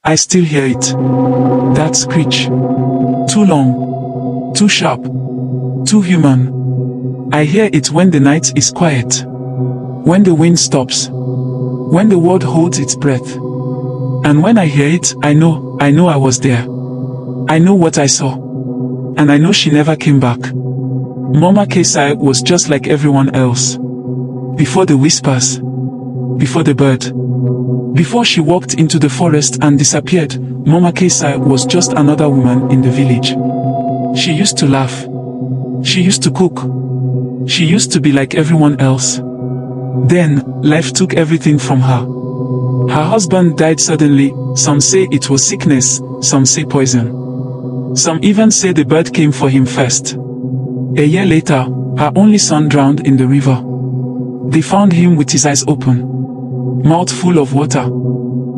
I still hear it. That screech. Too long. Too sharp. Too human. I hear it when the night is quiet. When the wind stops. When the world holds its breath. And when I hear it, I know I was there. I know what I saw. And I know she never came back. Mama Kesi was just like everyone else. Before the whispers. Before the bird. Before she walked into the forest and disappeared, Mama Kesi was just another woman in the village. She used to laugh. She used to cook. She used to be like everyone else. Then, life took everything from her. Her husband died suddenly. Some say it was sickness, some say poison. Some even say the bird came for him first. A year later, her only son drowned in the river. They found him with his eyes open, mouth full of water.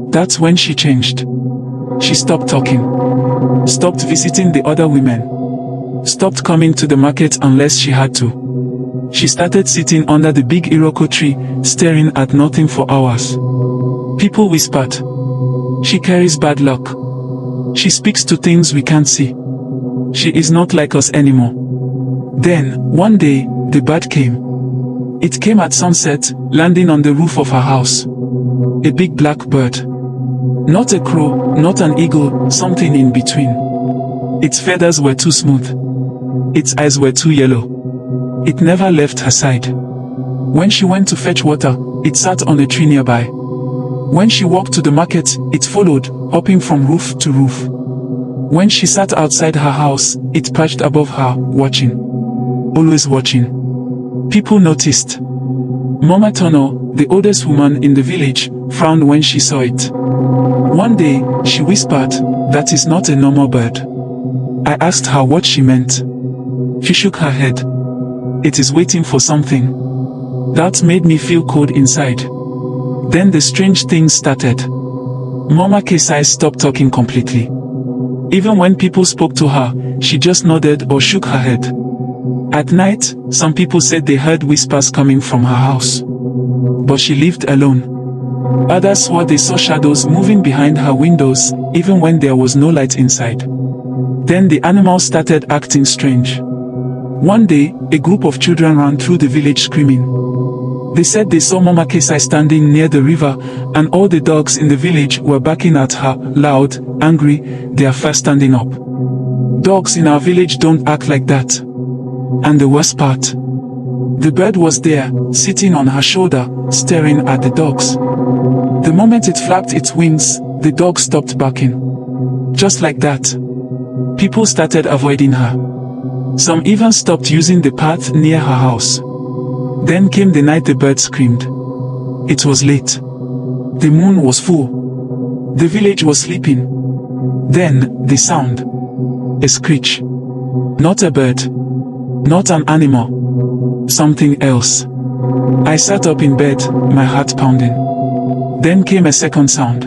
That's when she changed. She stopped talking, stopped visiting the other women, stopped coming to the market unless she had to. She started sitting under the big iroko tree, staring at nothing for hours. People whispered, "She carries bad luck. She speaks to things we can't see. She is not like us anymore." Then, one day, the bird came. It came at sunset, landing on the roof of her house. A big black bird. Not a crow, not an eagle, something in between. Its feathers were too smooth. Its eyes were too yellow. It never left her side. When she went to fetch water, it sat on a tree nearby. When she walked to the market, it followed, hopping from roof to roof. When she sat outside her house, it perched above her, watching. Always watching. People noticed. Mama Tono, the oldest woman in the village, frowned when she saw it. One day, she whispered, "That is not a normal bird." I asked her what she meant. She shook her head. "It is waiting for something." That made me feel cold inside. Then the strange thing started. Mama Kesi stopped talking completely. Even when people spoke to her, she just nodded or shook her head. At night, some people said they heard whispers coming from her house. But she lived alone. Others swore they saw shadows moving behind her windows, even when there was no light inside. Then the animals started acting strange. One day, a group of children ran through the village screaming. They said they saw Mama Kesi standing near the river, and all the dogs in the village were barking at her, loud, angry, their fur standing up. Dogs in our village don't act like that. And the worst part, the bird was there, sitting on her shoulder, staring at the dogs. The moment it flapped its wings, the dogs stopped barking. Just like that. People started avoiding her. Some even stopped using the path near her house. Then came the night the bird screamed. It was late. The moon was full. The village was sleeping. Then, the sound. A screech. Not a bird. Not an animal. Something else. I sat up in bed, my heart pounding. Then came a second sound.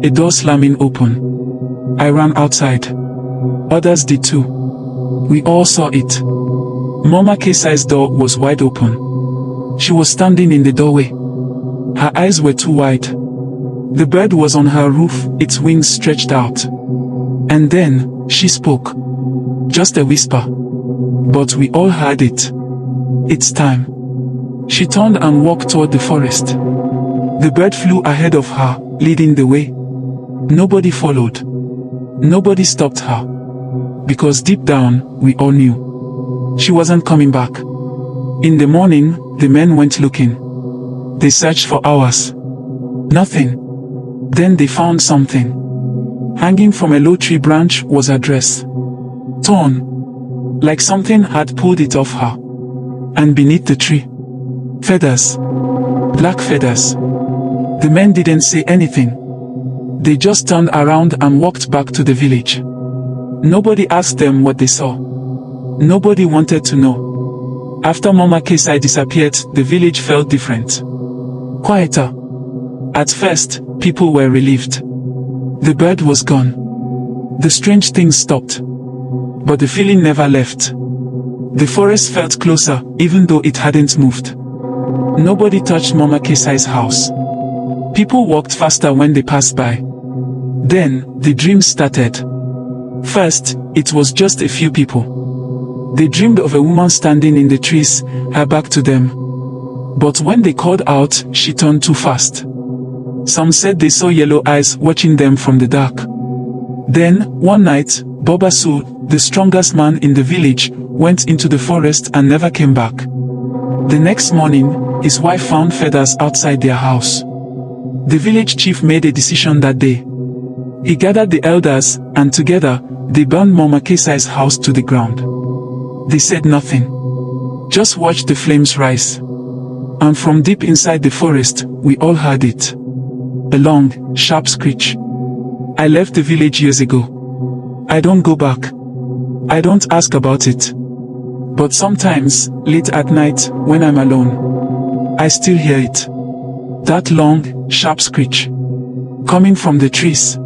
A door slamming open. I ran outside. Others did too. We all saw it. Mama Kesi's door was wide open. She was standing in the doorway. Her eyes were too wide. The bird was on her roof, its wings stretched out. And then, she spoke. Just a whisper. But we all heard it. It's time. She turned and walked toward the forest. The bird flew ahead of her, leading the way. Nobody followed. Nobody stopped her. Because deep down, we all knew. She wasn't coming back. In the morning, the men went looking. They searched for hours. Nothing. Then they found something. Hanging from a low tree branch was her dress. Torn. Like something had pulled it off her. And beneath the tree, feathers. Black feathers. The men didn't say anything. They just turned around and walked back to the village. Nobody asked them what they saw. Nobody wanted to know. After Mama Kesi disappeared, the village felt different. Quieter. At first, people were relieved. The bird was gone. The strange thing stopped. But the feeling never left. The forest felt closer, even though it hadn't moved. Nobody touched Mama Kesi's house. People walked faster when they passed by. Then, the dream started. First, it was just a few people. They dreamed of a woman standing in the trees, her back to them. But when they called out, she turned too fast. Some said they saw yellow eyes watching them from the dark. Then, one night, Bobasu, the strongest man in the village, went into the forest and never came back. The next morning, his wife found feathers outside their house. The village chief made a decision that day. He gathered the elders, and together, they burned Mama Kesi's house to the ground. They said nothing. Just watched the flames rise. And from deep inside the forest, we all heard it. A long, sharp screech. I left the village years ago. I don't go back. I don't ask about it. But sometimes, late at night, when I'm alone, I still hear it. That long, sharp screech. Coming from the trees.